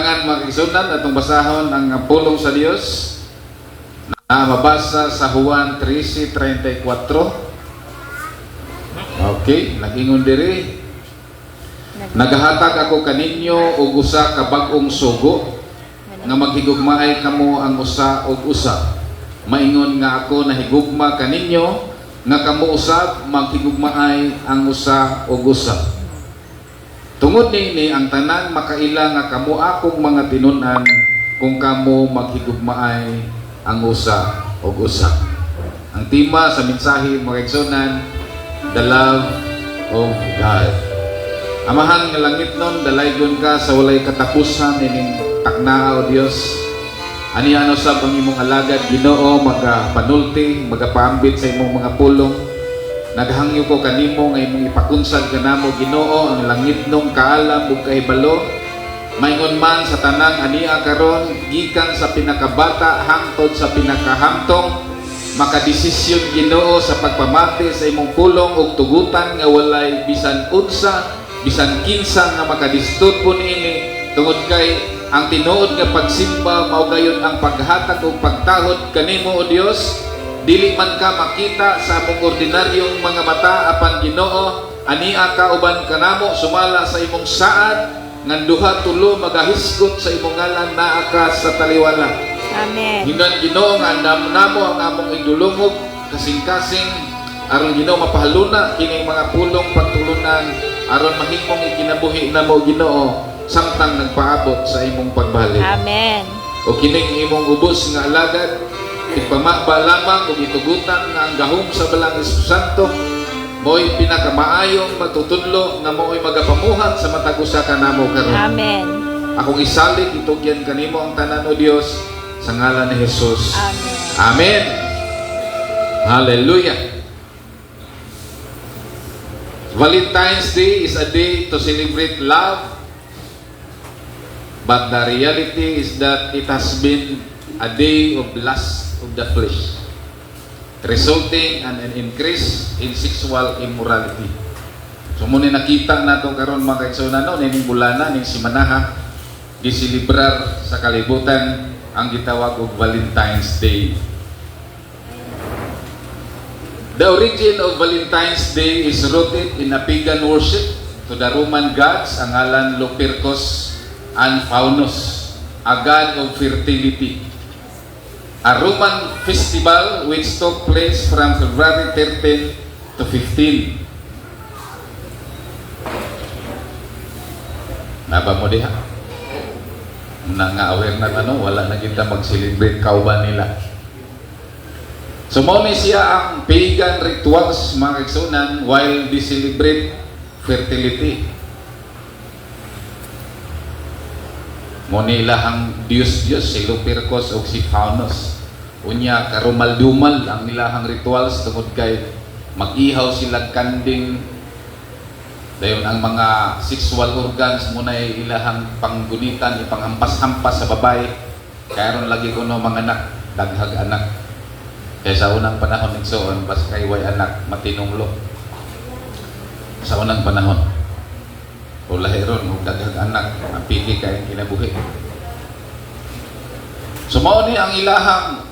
Kailangan makisunan atong basahon ang pulong sa Dios na mabasa sa Juan 13:34. Okay, nagingon diri. Nagahatag ako kaninyo og usa ka bag-ong sugo nga maghigugmaay kamo ang usa og usa. Maingon nga ako nahigugma kaninyo nga kamo usab maghigugmaay ang usa og usa. Tungod nini ang tanan makaila nga kamo akong mga tinun-an kung kamo maghigugmaay ang usa og usa. Ang tema sa mensahe mga igsoon, the love of God. Amahan nga langit nun, dalaygon ka sa walay katapusan ining taknaa o Dios. Ani ano sab ang imong alagad Ginoo magapanulti, magapaambit sa imong mga pulong. Naghangyo ko kanimo nga imong ipakunsad kanamo Ginoo ang langit nung kaalam ug kahibalo. Maingon man sa tanang ania karon gikan sa pinakabata hangtod sa pinakahamtong makadesisyon Ginoo sa pagpamati sa imong pulong ug tugutan nga walay bisan unsa bisan kinsa nga makadistud po niini tungod kay ang tinuod nga pagsimba mao gayon ang paghatag ug pagtahod kanimo o Dios. Dili man ka makita sa among ordinaryong mga mata apan Ginoo ania ka uban kanamo sumala sa imong saad ngan duha tulo magahisgot sa imong ngalan naa ka sa taliwala. Amen. Hinan Ginoo nga namo ang among idulungog kasing-kasing aron Ginoo mapahaluna kining mga pulong pagtulunan aron mahimong ikinabuhi namo Ginoo samtang nagpaabot sa imong pagbalik. Amen. O kining imong ubos nga alagad ipamaba lamang ug itugutan nga ang gahom sa balang Espiritu Santo mo'y pinakamaayong matutudlo nga mo'y magapamuhat sa matag usa kanamo karon. Amen. Akong isalig itugyan kanimo ang tanan o Dios sa ngalan ni Jesus. Amen. Amen. Hallelujah. Valentine's Day is a day to celebrate love, but the reality is that it has been a day of lust of the flesh, resulting in an increase in sexual immorality. So muna nakita nato karon mga kaigsunan ning bulana ning simanaha gisilibrar sa kalibutan ang gitawag og Valentine's Day. The origin of Valentine's Day is rooted in a pagan worship to the Roman gods ang ngalan Lupercus and Faunus, a god of fertility. A Roman festival which took place from February 13 to 15. Naba mo diha? Nga aware na wala na kita mag-celebrate kauban nila. So mo ni siya ang pagan rituals mga kaigsunan while they celebrate fertility. Mo nila ang Diyos-Diyos si Lupercus o si Faunus. Unya karumal-dumal ang ilahang rituals tungod kay mag-ihaw sila kanding. Dayon ang mga sexual organs muna ay ilahang panggunitan, ipanghampas-hampas sa babae. Kaya ron lagi ko no mga anak, daghag anak. Kaya sa unang panahon nagsuon, bas kay way anak, matinunglo. Sa unang panahon. O lahiron, o daghag anak, mapili kayong kinabuhi. So mao ni ang ilahang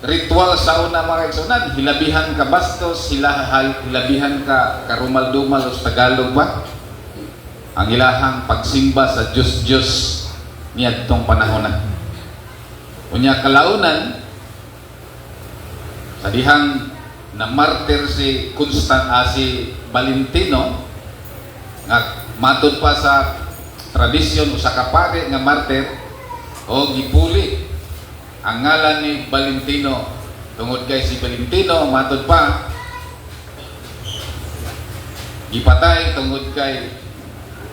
ritual sa una mga kaigsunan, hilabihan ka bastos, hilabihan ka karumal-dumal o Tagalog ba? Ang ilahang pagsimba sa Diyos-Diyos niadtong panahon na. Unya kalaunan, sa dihang na martir si si Valentino, nga matod pa sa tradisyon o sa kapare nga martir o gipuli ang ngalan ni Valentino tungod kay si Valentino matod pa gipatay tungod kay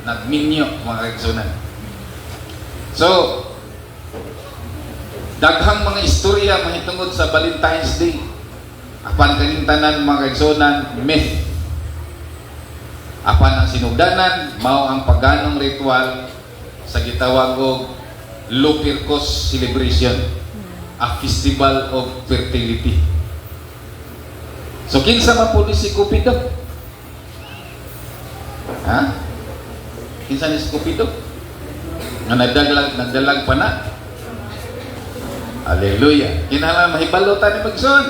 nagminyo mga kaigsunan. So daghang mga istorya mahitungod sa Valentine's Day apan kaning tanan mga kaigsunan myth. Apan ang sinugdanan mao ang paganong ritual sa gitawag og Lupercus celebration, a festival of fertility. So kinsa man po ni si Cupido? Ha? Kinsa ni si Cupido? Nga nagdalag pa na. Hallelujah. Kinahanglan mahibalo ta ni Magson.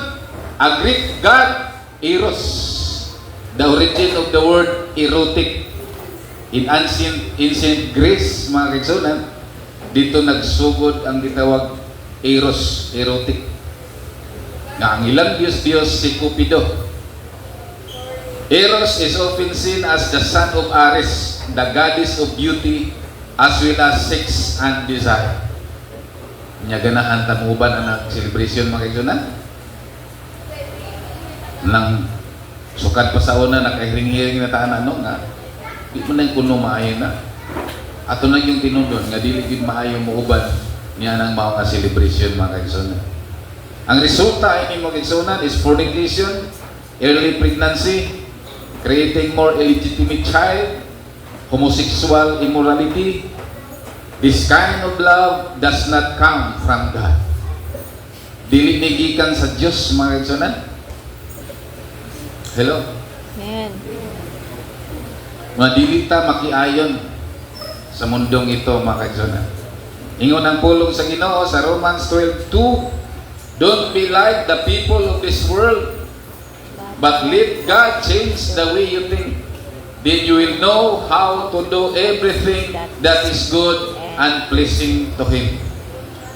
A Greek god, Eros. The origin of the word erotic. In ancient Greece, mga kaigsunan, dito nagsugod ang gitawag Eros, erotic. Nga ang ilang Diyos si Cupido. Eros is often seen as the son of Ares, the goddess of beauty, as well as sex and desire. Nya ganahan tamuban ang celebration mga kaigsunan. Nang sukat pa sa una nakahiring-hiring na taan ano nga di man nang kuno maayo na. Ato na yung tinudon nga dili gid maayo mo uban niya nang mao nga celebration mga kaigsunan. Ang resulta ini mga kaigsunan is fornication, early pregnancy, creating more illegitimate child, homosexual immorality. This kind of love does not come from God. Dili ni gikan sa Dios mga kaigsunan. Hello. Amen. Madili ta makiayon sa mundong ito mga kaigsunan. Ingon ang pulong sa Ginoo sa Romans 12:2, don't be like the people of this world, but let God change the way you think. Then you will know how to do everything that is good and pleasing to Him.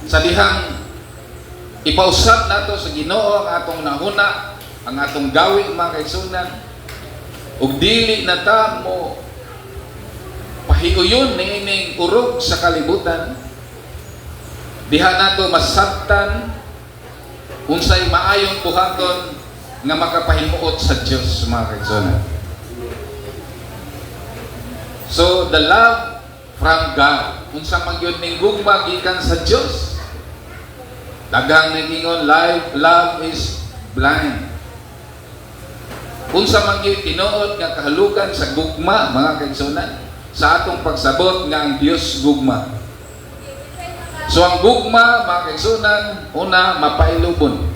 Sa dihang ipausap nato sa Ginoo ang atong nahuna, ang atong gawi mga kaigsunan, ug dili na ta mo pahiuyon niining urog sa kalibutan. Diha nato masabtan unsay maayong buhaton nga makapahimuot sa Dios mga kaigsunan. So the love from God, unsa man gyud ning gugma gikan sa Dios. Daghang ningingon love is blind. Unsa man gyud tinuod nga kahalugan sa gugma mga kaigsunan, sa atong pagsabot nga ang Dios gugma. So ang gugma mga kaigsunan, una mapailubon.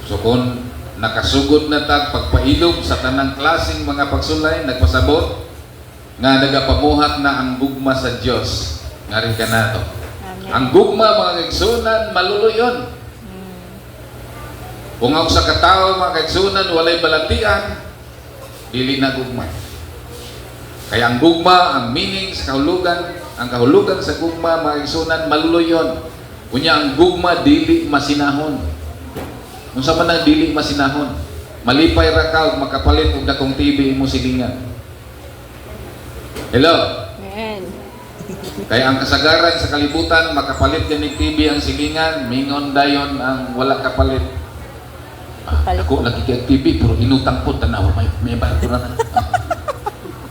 So kung nakasugod na tag pagpailob sa tanang klaseng mga pagsulay, nagpasabot nga nagapamuhat na ang gugma sa Dios. Nga rin ka na to. Ang gugma mga kaigsunan maluluyon. Kung ako sa katao mga kaigsunan walay balatian, dili na gugma. Kaya ang gugma, ang meaning sa kahulugan, ang kahulugan sa gugma mga kaigsunan maluluyon. Kunya ang gugma dili masinahon. Unsa man ang dili masinahon? Malipay ra ka makapalit og dakong TV imo silingan. Hello. Amen. Kaya ang kasagaran sa kalibutan makapalit ganing TV ang silingan, mingon dayon ang wala kapalit. Ako lagi kay TV pero inutang po tanaw may barko na.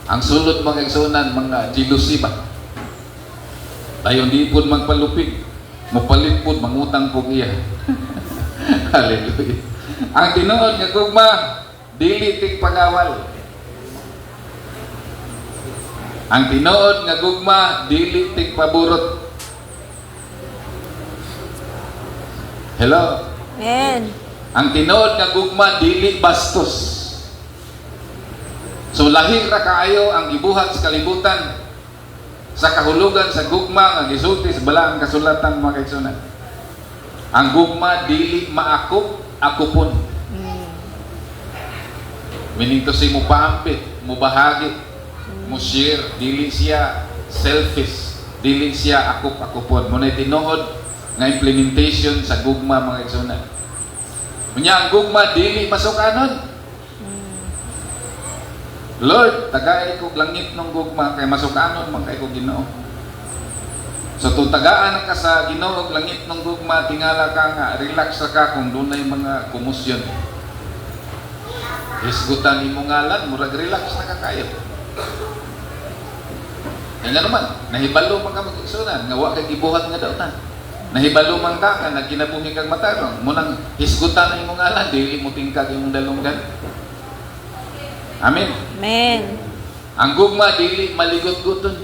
Ang sulod mga kaigsunan mga jealousy ba. Dayon di pud magpalupig. Mopalit pud mangutang pud iya. Hallelujah. Ang tinuod nga gugma dili tig pangawal. Ang tinuod nga gugma dili tig paburot. Hello. Amen. Ang tinuod nga gugma dili bastos. So lahi ra kaayo ang gibuhat sa kalibutan sa kahulugan sa gugma nga gisulti sa balaang kasulatan mga kaigsunan. Ang gugma dili maakop, akupon. Meaning to say mo paampit, mo bahagi, mo share, dili siya selfish, dili siya akop-akupon. Muna tinuod nga implementation sa gugma mga kaigsunan. Unya ang gugma dili masukanon. Lord, tagay ko langit ng gugma kay masukanon man kay ko Ginoo. So kung tagaan ka sa Ginoo langit ng gugma, tingala ka nga relax ka kung dunay mga kumusyon. Isgutan imo ngalan, murag relax na ka kayo. Ay nga naman, nahibalo man ka mag-igsunan, nga wa kay gibuhat nga daw ta. Nahibalo man ka ka nagkinabuhi kang matarong, munang hisgutan imo ngalan, dili mo tingkag imong dalunggan. Amen. Amen. Ang gugma dili maligot-guton.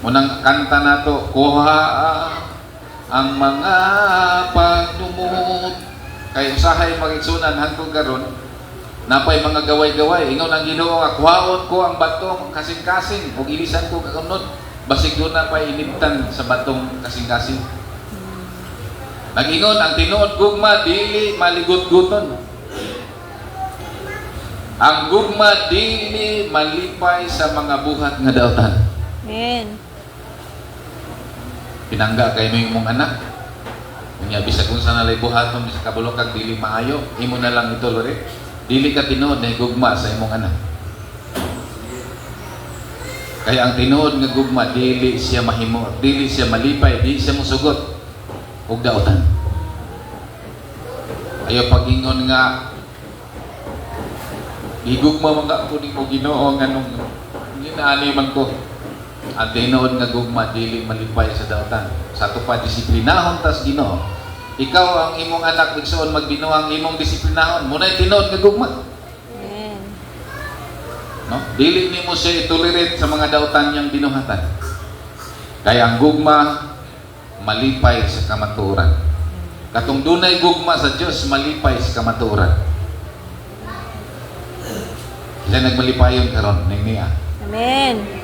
Munang kanta nato, kuha ang mga pagdumot. Kay usahay magigsunan hangtod karon, Napay mga gaway-gaway. Ingon ang Ginoo nga kuhaon ko ang batong kasing-kasing ug ilisan ko kaunod. Basig doon na pa inibtan sa batong kasing-kasing. Nag-ingon ang tinuod gugma dili maligot-guton. Ang gugma dili malipay sa mga buhat nga daotan. Amen. Pinangga kay mo imong anak. Unya bisag kung sa nalay buhaton sa kabulok kag dili maayo, imo na lang ito lore. Dili ka tinuod na gugma sa imong anak. Kaya ang tinuod nga gugma dili siya mahimo, dili siya malipay, dili siya mosugot og daotan. Ayo pagingon nga igugma man ka ko nimo Ginoo nganong ginaani man ko. Ang tinuod nga gugma dili malipay sa daotan. Sa to pa disiplinahon tas Ginoo. Ikaw ang imong anak igsoon magbinuang imong disiplinahon. Munay tinuod nga gugma. Amen. No? Dili nimo siya itolerate sa mga daotan niyang binuhatan. Kaya ang gugma malipay sa kamatuoran. Katong dunay gugma sa Dios malipay sa kamatuoran. Sila nagmalipayon karon ning niya. Amen.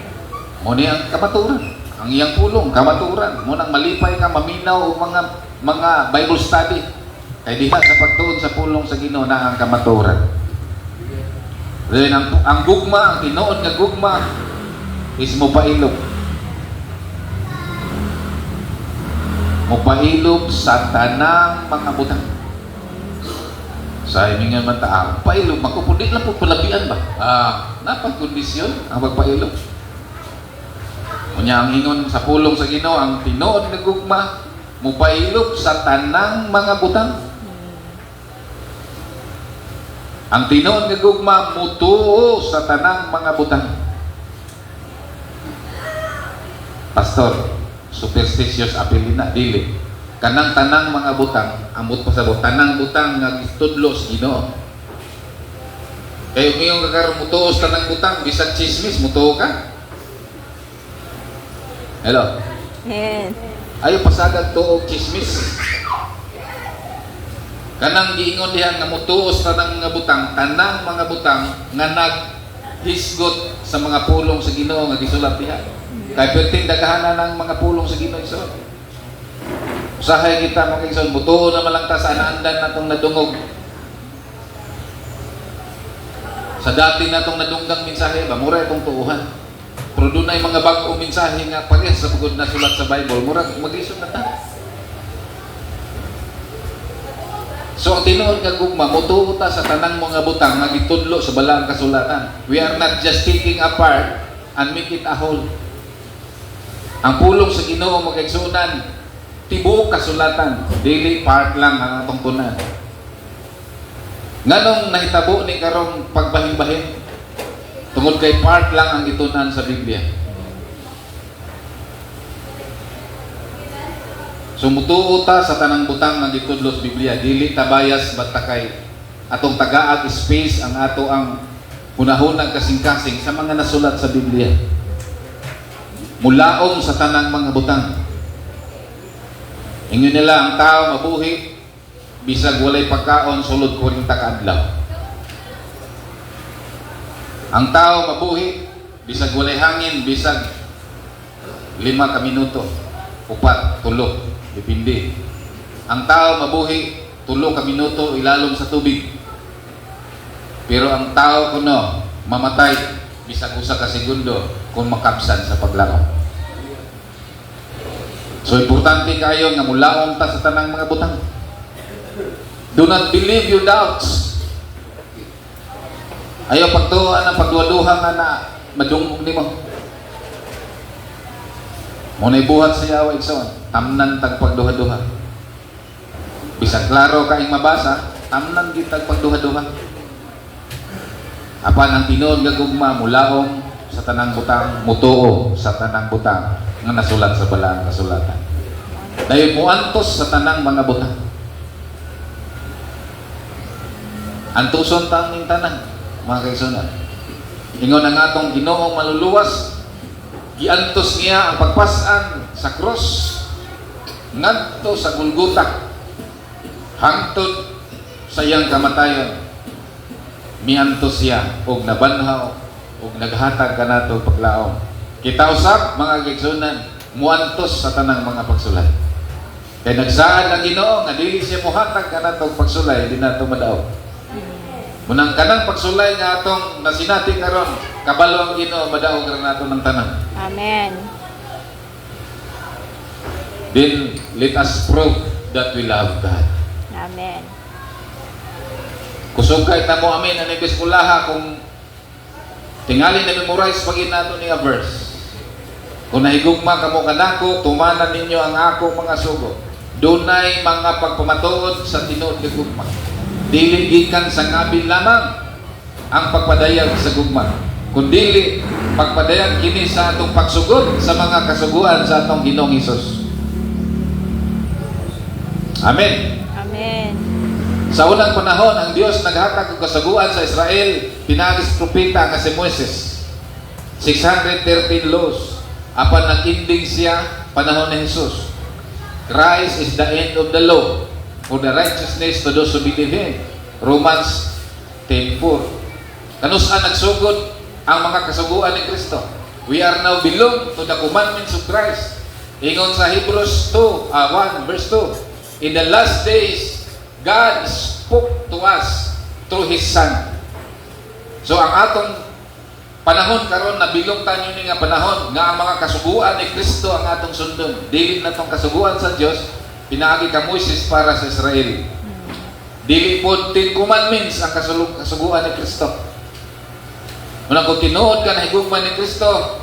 Mo ni ang kamatuoran, ang iyang pulong kamatuoran. Mo nang malipay ka maminaw og mga Bible study. Kay diha sa pagtuon sa pulong sa Ginoo na ang kamatuoran. Then ang gugma, ang tinuod nga gugma is mopailog. Mopailog sa tanang mga butang. Sa imingan man taang pailog makupundi lang po palabian ba? Napay kondisyon ang magpailog. Unya ang ingon sa pulong sa Ginoo ang tinuod nga gugma mopailog sa tanang mga butang. Ang tinuod nga gugma mutuo sa tanang mga butang. Pastor, superstitious apelina dili. Kanang tanang mga butang, amot pa sa tanang butang nga gitudlo sa Ginoo. Kay umiyong kakaroon mutuo sa tanang butang, bisag chismis mutuo ka. Hello. Amen. Ayo pasagad tuog chismis. Kanang giingon diha nga mutuo sa tanang mga butang, tanang mga butang nga naghisgot sa mga pulong sa Ginoo nga gisulat diha. Kay perting daghanan ng mga pulong sa Ginoo isulat. Usahay kita mga igsoon, mutuo na malang ta sa anaandan natong nadungog. Sa dati natong nadunggang mensahe ba, mura itong tuuhan. Pero doon ay mga bagong mensahe nga parehas sa pagod na sulat sa Bible, mura mag-isod na ta. So ang tinuod nga gugma, mutuo ta sa tanang mga butang nga gitudlo sa balaang kasulatan. We are not just taking apart and make it a whole. Ang pulong sa Ginoo mag-igsunan, tibuok kasulatan, dili part lang ang atong tunan. Nganong nahitabo ni karong pagbahin-bahin tungod kay part lang ang itunan sa Biblia. Sumutuo ta sa tanang butang nga gitudlo sa Biblia, dili ta bias basta kay atong tagaag space ang ato ang hunahunang kasing-kasing sa mga nasulat sa Biblia. Mulaom sa tanang mga butang. Ingon nila ang tao mabuhi bisag walay pagkaon sulod 40 ka adlaw. Ang tao mabuhi bisag walay hangin bisag 5 ka minuto, 4, 3, depende. Ang tao mabuhi 3 ka minuto ilalom sa tubig. Pero ang tao kuno mamatay bisag 1 ka segundo kung makapsan sa paglakaw. So importante kayo nga mulaon ta sa tanang mga butang. Do not believe your doubts. Ayaw pagtuan ang pagduwa-duha nga na madungog nimo. Muna'y buhat sa yawa igsoon, tamnan tag pagduha-duha. Bisag klaro kaing mabasa, tamnan gid tag pagduha-duha. Apan ang tinuod nga gugma mulaong sa tanang butang, mutuo sa tanang butang nga nasulat sa balaang kasulatan. Dahil muantos sa tanang mga butang. Antuson tang ning tanan, mga kaigsunan. Ingon ang atong Ginoong maluluwas, giantos niya ang pagpasan sa cross ngadto sa Golgota hangtod sa iyang kamatayon. miantos siya og nabanhaw og naghatag kanato paglaom. Kita usab mga kaigsunan muantos sa tanang mga pagsulay. Kay nagsaad ang Ginoo nga dili siya mohatag kanato pagsulay di nato madaog. Munang kanang pagsulay nga atong nasinati karon kabalo ang Ginoo madaog ra nato ng tanan. Amen. Then let us prove that we love God. Amen. Kusog kay tamo amin ang eskulaha kung tingali na memorize pagin nato ni a verse. Kung nahigugma kamo kanako, tumanan ninyo ang ako mga sugo. Dunay mga pagpamatuod sa tinuod ni gugma. Dili gikan sa ngabil lamang ang pagpadayag sa gugma. Kundili pagpadayag kini sa atong pagsugod sa mga kasuguan sa atong Ginoong Hesus. Amen. Amen. Sa unang panahon, ang Diyos naghatag og kasaguan sa Israel, pinagis propeta nga si Moises. 613 laws. Apan nag-ending siya panahon ni Jesus. Christ is the end of the law for the righteousness to those who believe Him. Romans 10:4. Kanusa nagsugod ang mga kasaguan ni Kristo. We are now belong to the commandments of Christ. Ingon sa Hebrews 1 verse 2. In the last days, God spoke to us through His Son. So ang atong panahon karon nabilong tanyo ni nga panahon nga ang mga kasuguan ni Kristo ang atong sundon. Dili na tong kasuguan sa Dios pinaagi ka Moises para sa Israel. Dili pod 10 commandments ang kasuguan ni Kristo. Muna kung tinuod ka na higugma ni Kristo,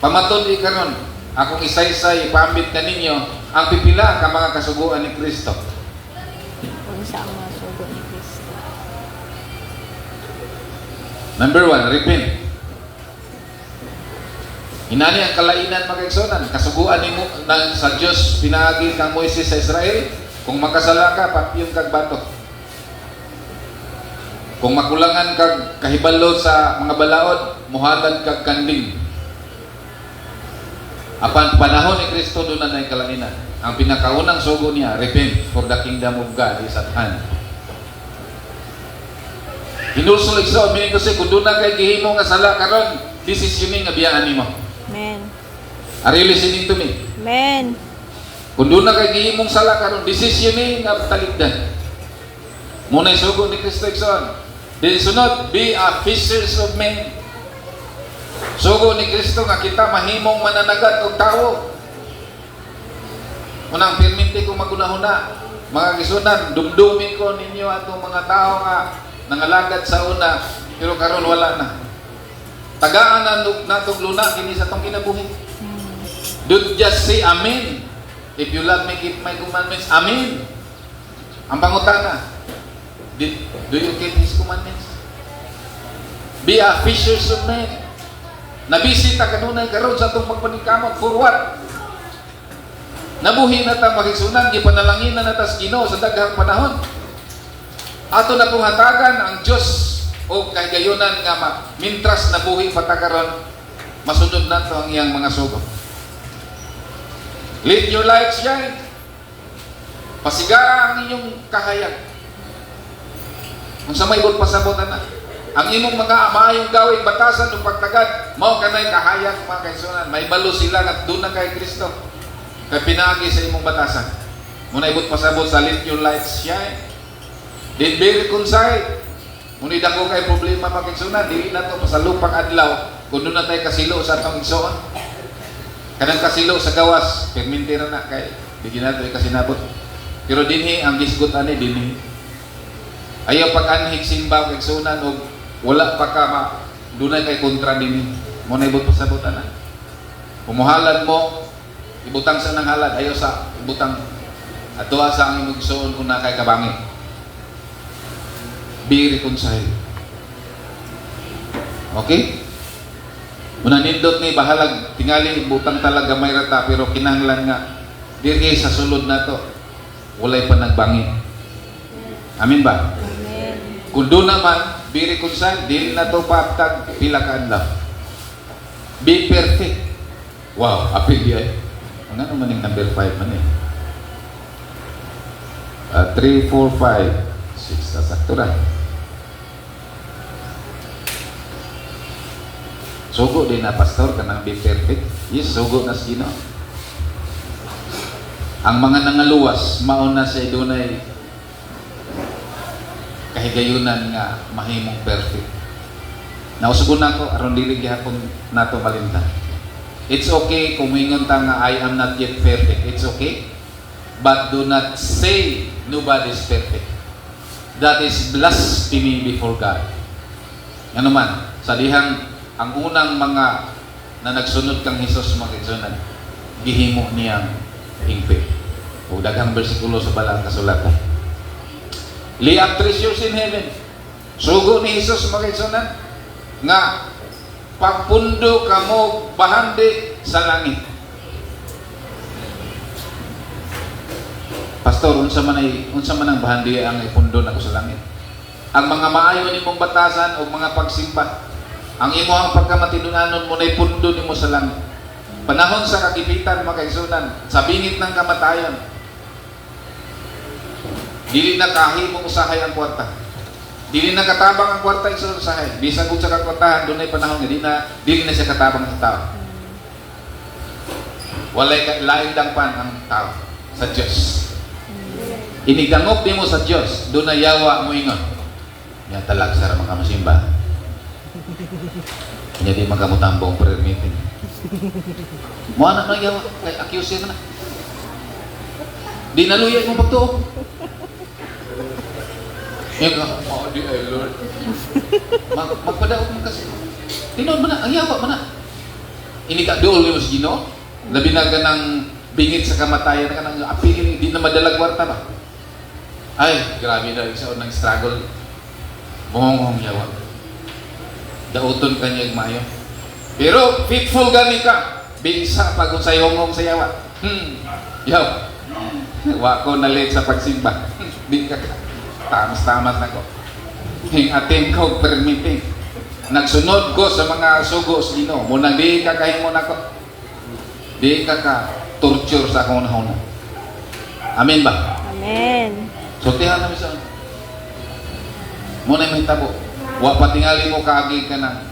pamatod karon akong isaysay ipambit ka ninyo ang pipila ka mga kasuguan ni Kristo. Kung sa mga sugo ni Kristo. Number 1, repent. Inani ang kalainan mga kaigsunan, kasuguan ni sa Dios pinaagi kang Moises sa Israel, kung makasala ka papiyong kag bato. Kung makulangan kag kahibalo sa mga balaod, muhatag kag kanding. Apan panahon ni Kristo doon na kalainan. Ang pinakaunang sugo niya, repent, for the kingdom of God is at hand. Hinulsol igsoon, meaning to say, kung doon na kay gihimo nga sala karon, this is yun nga biyaan nimo. Amen. Are you listening to me? Amen. Kung doon na kay gihimong sala karon, this is yun nga taligdan. Muna sugo ni Kristo igsoon. Then sunod, be a fishers of men. Sugo ni Kristo nga kita mahimong mananagat og tawo. Unang perminti ko magunahuna, mga kisunan, dumdumin ko ninyo atong mga tao nga nangalagad sa una, pero karon wala na. Tagaan na natong luna kini sa tong kinabuhi. Don't just say amen. If you love me, keep my commandments. Amen. Ang pangutana, do you keep His commandments? Be a fishers of men. Nabisita kanunay karon sa atong pagpaningkamot for what? Nabuhi na ta magigsunan, gipanalangin na natas Ginoo sa daghang panahon. Ato na pong hatagan ang Diyos o kahigayunan nga mintras nabuhi pa ta karon, masunod na to ang iyang mga sugo. Let your light shine. Pasigaa ang inyong kahayag. Kung sa may pasabot na ang imong mga maayong gawing batasan ng pagtagad, mao kanay kahayag mga kaigsunan. May balo sila at doon na kay Kristo. Kay pinagi sa imong batasan. Muna ibot pasabot sa let your light shine. Then be reconciled. Muna idako kay problema mga kaigsunan, dili na to pasalupang adlaw kung doon na tayo kasilo sa atong igsoon. Kanang kasilo sa gawas, permintira na kay di nato kasinabot. Pero dinhi ang gisgot ani dinhi. Ayaw pag-anhig simbaw kaigsunan og wala pa ka dunay kay kontra dinhi. Muna ibot pasabot ana. Pumuhalad mo, ibutang sa nang halad, ayaw sa ibutang ato sa ang imong igsoon una kay kabangi. Be reconciled. Okay? Muna nindot ni bahalag tingali butang talaga may rata pero kinahanglan nga diri sa sulod nato walay pa nagbangi. Amin ba? Amen. Kung doon naman be reconciled, dili na to patag pila ka adlaw. Be perfect. Wow, apil di ay. Ano naman yung number 5 man eh? 3, 4, 5 6 sakto ra. Sugo din na pastor kanang be perfect. Yes, sugo na sa Ginoo. Ang mga nangaluwas mauna sa dunay kahigayunan nga mahimong perfect. Nausugon nako aron dili gihapon nato malimtan. It's okay kung mingon ta nga I am not yet perfect. It's okay. But do not say nobody is perfect. That is blasphemy before God. Ano man, sa dihang ang unang mga na nagsunod kang Hesus mga kigsunan, gihimo niyang hingpit. O daghang bersikulo sa balang kasulatan. Lay up treasures in heaven. Sugo ni Hesus mga kigsunan nga pagpundo kamo bahandi sa langit. Pastor, unsa man ang bahandi ang ipundo nako sa langit. Ang mga maayo nimong batasan o mga pagsimba, ang imong pagkamatinunanon mo na ipundo nimo sa langit. Panahon sa kagipitan mga kaigsunan, sa bingit ng kamatayan, dili na kahimong usahay ang kwarta. Dili na katabang ang kwarta sa usahay. Bisag ug sa kakwartahan dunay panahon nga dili na siya katabang sa tao. Walay lain dangpan ang tao sa Dios. Inigangop nimo sa Dios, do na yawa mo ingon. Nya talag sa mga masimba. Nya di magamutambong prayer meeting. Mo ana na yawa kay accuse na. Di naluya mo pagtuo. Oh, di ay Lord. Magpadaot mo kasi. Tinon mo na, ang yawa mo na. Ini ka dool mo sa Ginoo. Labi na ganang bingit sa kamatayan ka nang apilin, di na madalag warta ba? Ay, grabe na isa nang struggle. Bongong yawa. Dauton ka niya mayo. Pero faithful gani ka. Bisa pag unsay hongong sa yawa. Yaw. Wa ko na late sa pagsimba. Di ka tamas-tamas na ko. Hing-atin ko permitting. Nagsunod ko sa mga sugo sa Ginoo. Munang di ka kahimo na ko. Di ka torture sa akong nahuna. Amen ba? Amen. Sultihan namin sa muna may tabo. Wa patingali mo kaagi ka na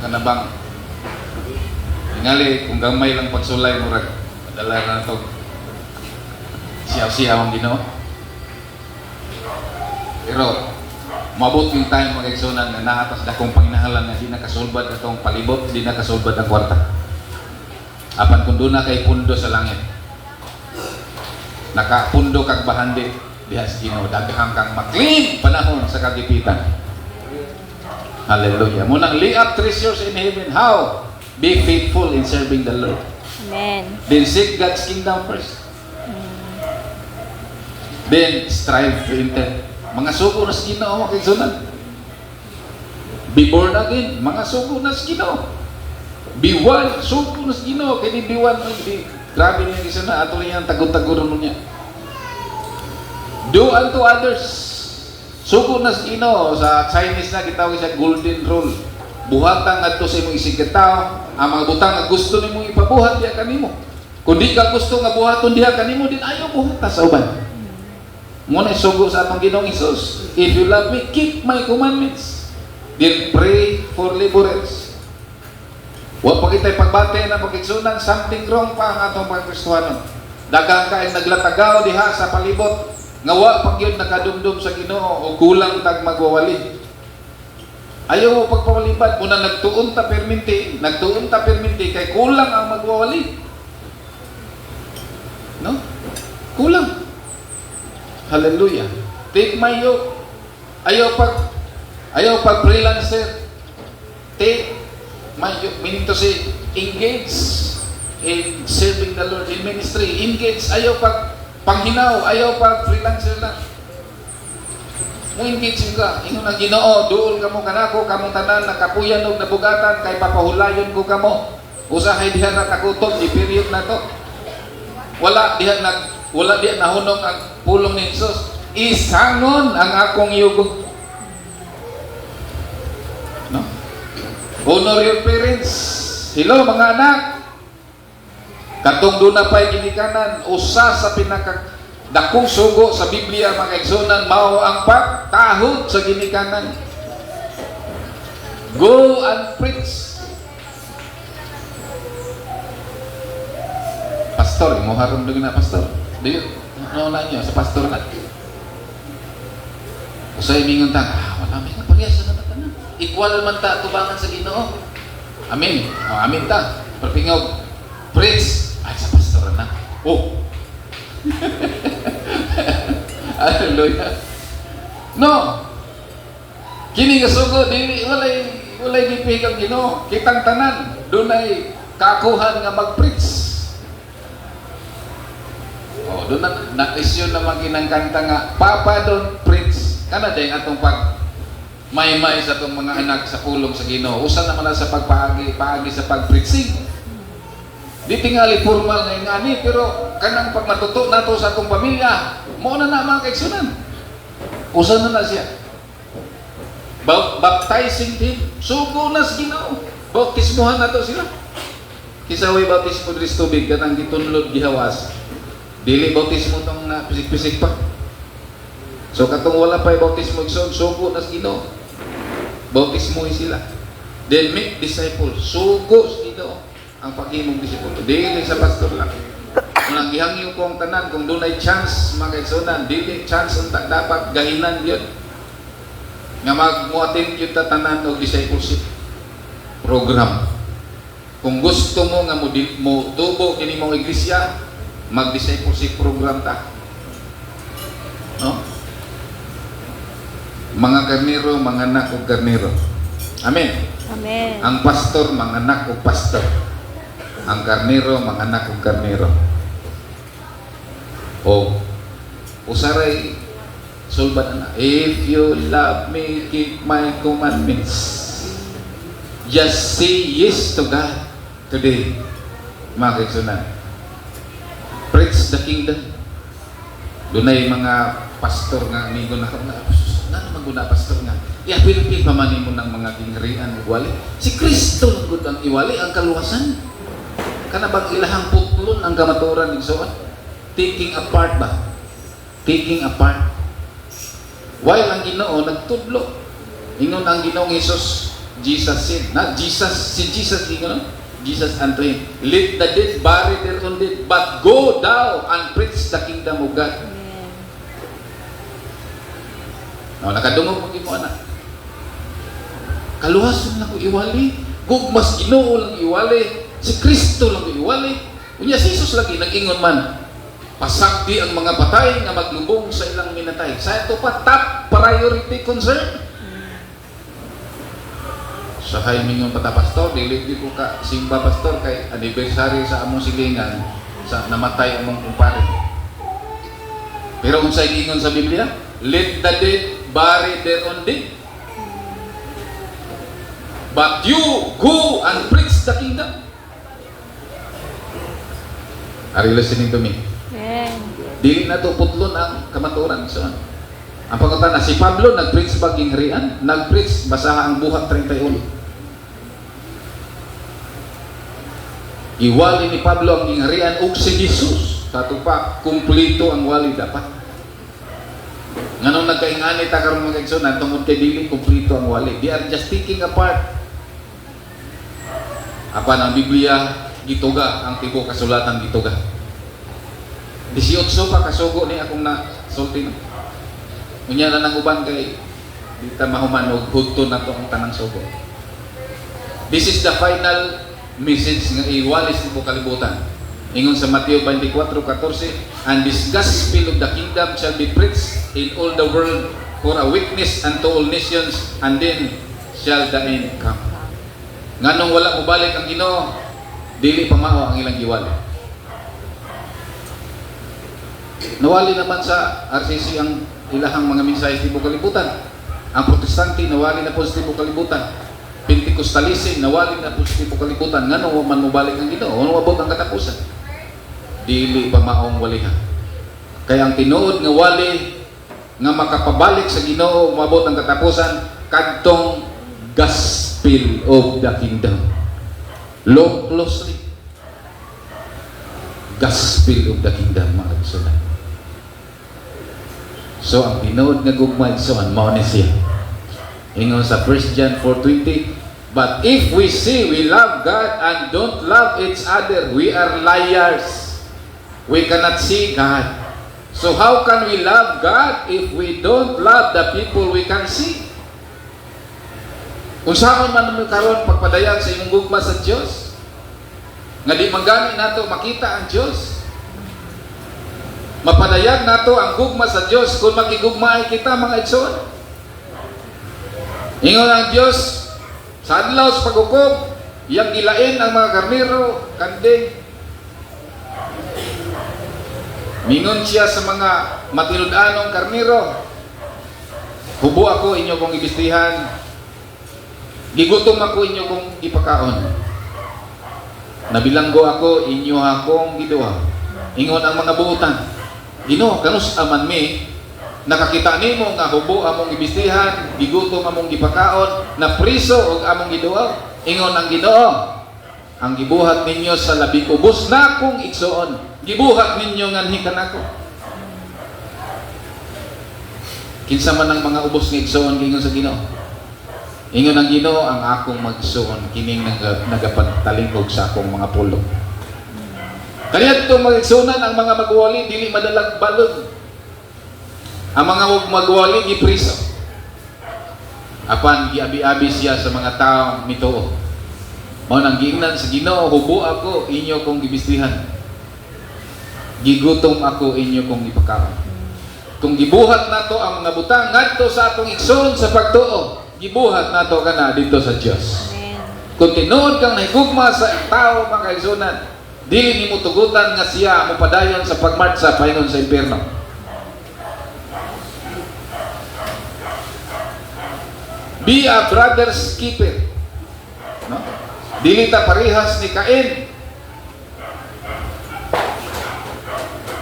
kanabang. Tingali kung gamay lang pagsulay mo rag. Padala na ito. Siyaw-siyaw ang Ginoo. Pero mabot yung time mga kaigsunan na naatas dakong panginahalan na di nakasulbad atong palibot, di nakasulbad ang kwarta. Apan kung doon na kay pundo sa langit, nakapundo kag bahandi diha sa Ginoo, daghang kang maklim panahon sa kagipitan. Hallelujah. Munang lay up treasures in heaven. How? Be faithful in serving the Lord. Amen. Then seek God's kingdom first. Then strive to enter. Mga sugo na sa Ginoo mga kaigsunan. Be born again, mga sugo na sa Ginoo. Be one, sugo na sa Ginoo. Kaya be one, grabe niya isa na, ato niya ang tagod-taguron niya. Do unto others. Sugo na sa Ginoo. Sa Chinese na kitawag siya golden rule. Buhatang adto sa imong isig katao, ang mga butang nga gusto nimo ipabuhat diha kanimo. Kung di ka gusto nga buhaton diha kanimo, din ayaw buhat sa uban. Muna sugo sa atong Ginoong Hesus. If you love me, keep my commandments. Then pray for laborers. Huwag pa kita'y pagbate na pagkiksunan, something wrong pa ang atong pagkristuhanon. Dagang kain naglatagaw diha sa palibot. Ngawa pag yun nakadumdum sa Ginoo o kulang tag magwawali. Ayaw mo pagpawalibad. Muna nagtuon ta perminti kay kulang ang magwawali. No? Kulang. Hallelujah. Take my yoke. Ayaw pag freelancer. Take my yoke. Meaning to say, engage in serving the Lord in ministry. Engage. Ayaw pag panghinaw. Ayaw pag freelancer lang. Mo engage ka. Ingon ang Ginoo, duol ka mo kanako, kamong tanan nakapuyan og nabugatan kay papahulayon ko kamo. Usahay diha na takutom, i-period na to. Wala diha nahunong ang pulong ni Jesus. Isangon ang akong yugo. No? Honor your parents. Hello mga anak. Katong doon na pa'y ginikanan, usa sa pinakadakong sugo sa Biblia mga kaigsunan, mao ang pagtahod sa ginikanan. Go and preach. Pastor, mo haron doon na pastor. Dili, wala niyo sa pastor na. Usay mingon ta, wala may kapagyasa na tanan. Equal man ta tubangan sa Ginoo. Amen. Amen ta. Perpingog, preach. Ay, sa pastor na. Oh. Hallelujah. No. Kini nga sugo, dili, walay gipig ang Ginoo. Kitang tanan, dunay kakuhan nga mag-preach. Oh, doon na-issue naman kinangkanta nga, Papa don't preach. Kana din atong pag may sa itong mga anak sa pulong sa Ginoo. Usa naman na sa paagi sa pag-preaching. Di tingali formal nga ingani, pero kanang pag matuto nato sa atong pamilya, mo na mga kaigsunan. Usa na siya. Baptizing din. Sugo na sa Ginoo. Bautismuhan nato sila. Kisaway bautismo diri sa tubig, kanang gitunlod gihawas. Dili bautismo tong na pisik-pisik pa. So katong wala pa bautismo igsoon, sugo na sa Ginoo. Bautismoy sila. Then make disciples. Sugo sa Ginoo ang paghimong disipulo. Dili sa pastor lang. Kung gihangyo ko ang tanan, kung dunay chance mga kaigsunan, dili chance unta dapat gahinan yun. Nga magmuatin yun ta tanan og discipleship program. Kung gusto mo nga mo tubo kini mong iglesia, mag-discipleship program ta. No? Mga karnero, mga anak o karnero. Amen. Amen. Ang pastor, mga anak o pastor. Ang karnero, mga anak o karnero. O, usaray, sulban na, if you love me, keep my commandments. Just say yes to God today. Mga kaigsunan. Preach the kingdom. Doon ay mga pastor nga amigo na naman guna pastor nga i-apil-pil pamani mo ng mga gingharian iwali. Si Kristo lang gud ang iwali ang kaluwasan. Kana bang ilahang putlon ang kamaturan ng soon? Taking apart ba? Taking apart. While ang Ginoo nagtudlo. Ingon ang Ginoong Jesus, Jesus said, not Jesus, si Jesus Ginoo. Jesus unto him, let the dead bury their own dead, but go thou and preach the kingdom of God. Amen. No, nakadungog mo mo anak. Kaluhason lang ko iwali, gugmas Ginoo lang iwali, si Kristo lang iwali. Unya si Jesus lagi nag-ingon man, pasagdi ang mga patay nga maglubong sa ilang minatay. Sa ito pa top priority concern. Sa kay mingon pata pastor, dili ko ka simba pastor kay anniversary sa among silingan sa namatay among kumpare. Pero kung sa ingon sa Biblia, let the dead bury their own dead. But you go and preach the kingdom. Are you listening to me? Amen. Dili na to putlon ang kamaturan. So, ang pagkatana, si Pablo nag-preach ba gingharian? Nag-preach, basaha ang buhat 31. Iwali ni Pablo ang gingharian ug si Jesus. Kato pa, kumplito ang wali dapat. Nganong nagkaingani ta karon mga kaigsunan tungod kay dili kumplito ang wali. They are just taking apart. Apan ang Biblia gituga ang tibuok kasulatan gituga. 18 pa kasugo ni akong na sulti. Unya na nang uban kay di ta mahuman og hudto nato ang tanang sugo. This is the final message nga iwalis ni kalibutan. Ingon sa Mateo 24:14, and this gospel of the kingdom shall be preached in all the world for a witness unto all nations, and then shall the end come. Nganong wala mo balik ang Ginoo, dili pa mao ang ilang giwali. Nawali naman sa RCC ang ilahang mga mensahe sa tibuok kalibutan. Ang Protestante nawali na po sa tibuok kalibutan. Pentecostalism nawali na po sa tibuok kalibutan. Ngano man mobalik ang Ginoo, ano abot ang katapusan? Dili pa maong walihan. Kaya ang tinuod nga wali nga makapabalik sa Ginoo moabot ang katapusan kadtong gospel of the kingdom. Look closely. Gospel of the kingdom mga kaigsunan. So ang tinuod nga gugmay so mao ni siya. Ingon sa 1 John 4:20, But if we say we love God and don't love each other, we are liars. We cannot see God. So how can we love God if we don't love the people we can see? Kung saan man mo karon pagpadayan sa imong gugma sa Dios, nga di mangani nato makita ang Dios. Mapadayag nato ang gugma sa Dios kung makigugmaay kita mga igsoon. Ingon ang Dios sa adlaw sa paghukom, iyang gilain ang mga karnero, kanding. Mingon siya sa mga matinud-anong karnero, hubo ako inyo kong ibistihan, gigutom ako inyo kong ipakaon. Nabilanggo ako inyo akong giduwa. Ingon ang mga buutan, Ginoo, kanus aman mi, nakakita nimo nga hubo among ibistihan, gigutom among gipakaon, na priso og among giduwa. Ingon ang Ginoo, ang gibuhat ninyo sa labing ubos na kong igsoon, gibuhat ninyo nganhi kanako. Kinsa man ang mga ubos nga igsoon gingon sa Ginoo? Ingon ang Ginoo, ang akong magsuon kining nagapagtalingkog sa akong mga pulo. Kaya itong magsunan ang mga magwali dili madalag balod. Ang mga magwali gipriso. Apan giabi-abi siya sa mga taong mituo. Mao nang giingnan sa Ginoo, hubo ako inyo kong gibistihan. Gigutom ako inyo kong ipakaon. Kung gibuhat nato ang mga butang ngadto sa atong igsoon sa pagtuo, gibuhat nato kana dito sa Dios. Amen. Kung tinuod kang nahigugma sa tao mga kaigsunan, dili nimo tugutan nga siya mopadayon sa pagmartsa paingon sa impierno. Be a brother's keeper. No? Dili ta parehas ni Cain.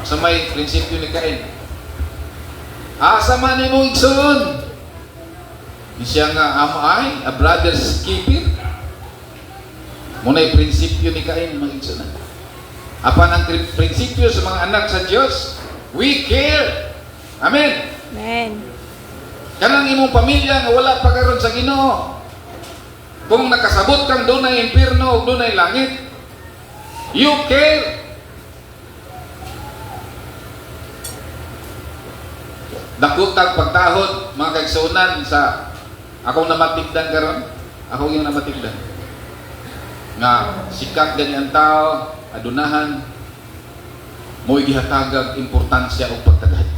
Sa may prinsipyo ni Cain. Asa man nimo igsoon? Di siya nga amay, a brother's keeper. Muna'y prinsipyo ni Cain, mga igsoon. Apan ang prinsipyo sa mga anak sa Dios, we care. Amen. Amen. Kanang imong pamilya nga wala pa karon sa Ginoo. Kung nakasabot kang dunay impierno o dunay langit, you care. Dakotag pagtahod mga kaigsuonan sa akong namatigdan karon, ako yung namatigdan. Nga sikat ganyan tao, adunahan, mo'y gihatagag importansya o pagtagad.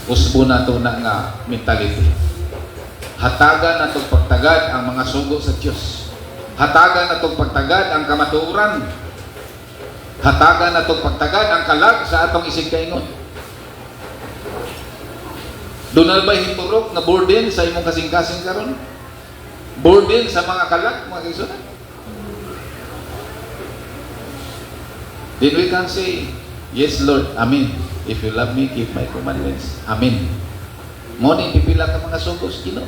Usbo na ito na nga mentality. Hatagan na itong pagtagad ang mga sugo sa Diyos. Hatagan na itong pagtagad ang kamatuoran. Hatagan na itong pagtagad ang kalag sa atong isig kaingon. Doon na ba'y hiturok na burden sa imong kasing-kasing karon? Burden sa mga kalag, mga kaigsunan? Then we can say, yes Lord, Amen. If you love me, keep my commandments. Amen. Muna pipila ka mga sugos, Ginoo.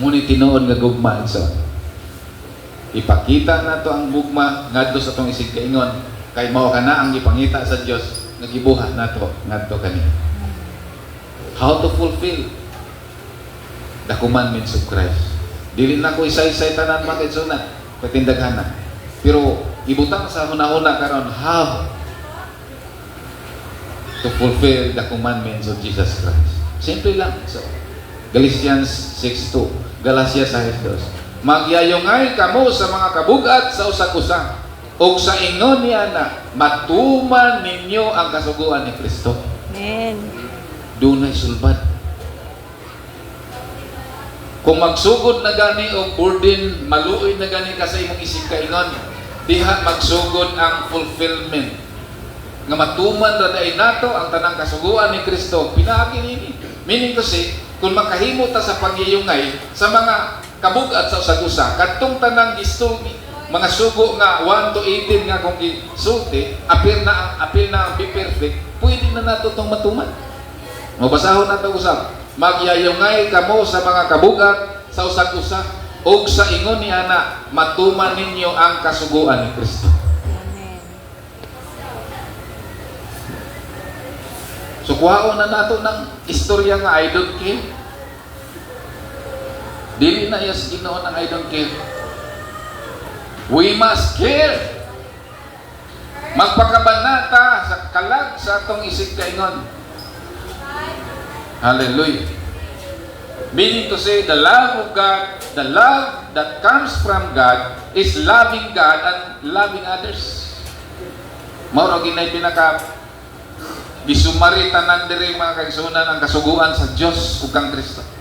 Muna tinuod nga gugma so. Ipakita na to ang gugma ngadto sa tong isig kaingon kay mao kana ang ipangita sa Dios nga gibuhat nato ngadto kani. How to fulfill the commandments of Christ. Dili na ko isay-isay tanan mga kaigsunan, patindaghanan. Pero ibutang sa hunahuna karon how to fulfill the commandments of Jesus Christ. Simple lang. So, Galatians 6:2, Galacia 6:2. Magyayungay kamo sa mga kabugat sa usag-usa ug sa ingon niya na matuman ninyo ang kasuguan ni Kristo. Amen. Dunay sulbad. Kung magsugod na gani og burden, maluoy na gani ka sa imong isig kaingon, diha magsugod ang fulfillment. Nga matuman ra dai nato ang tanang kasuguan ni Kristo. Pinaagi nini. Meaning to say, kung makahimo ta sa pagyayungay sa mga kabugat sa usag-usa, kadtong tanang gistulmi, mga sugo nga 1 to 18 nga kung gisulti, apil na ang be perfect, pwede na nato tong matuman. Mabasahon nato usab. Magyayungay kamo sa mga kabugat sa usag-usa ug sa ingon ni ana matuman ninyo ang kasuguan ni Kristo. Amen. So kuhaon na nato ng istorya nga I don't care. Dili na yes Ginoo nang I don't care. We must care. Magpakabanata sa kalag sa atong isig kaingon. Hallelujah. Meaning to say, the love of God, the love that comes from God is loving God and loving others. Mauro ginay pinaka gisumari tanan diri mga kaigsunan ang kasuguan sa Dios ug kang Kristo.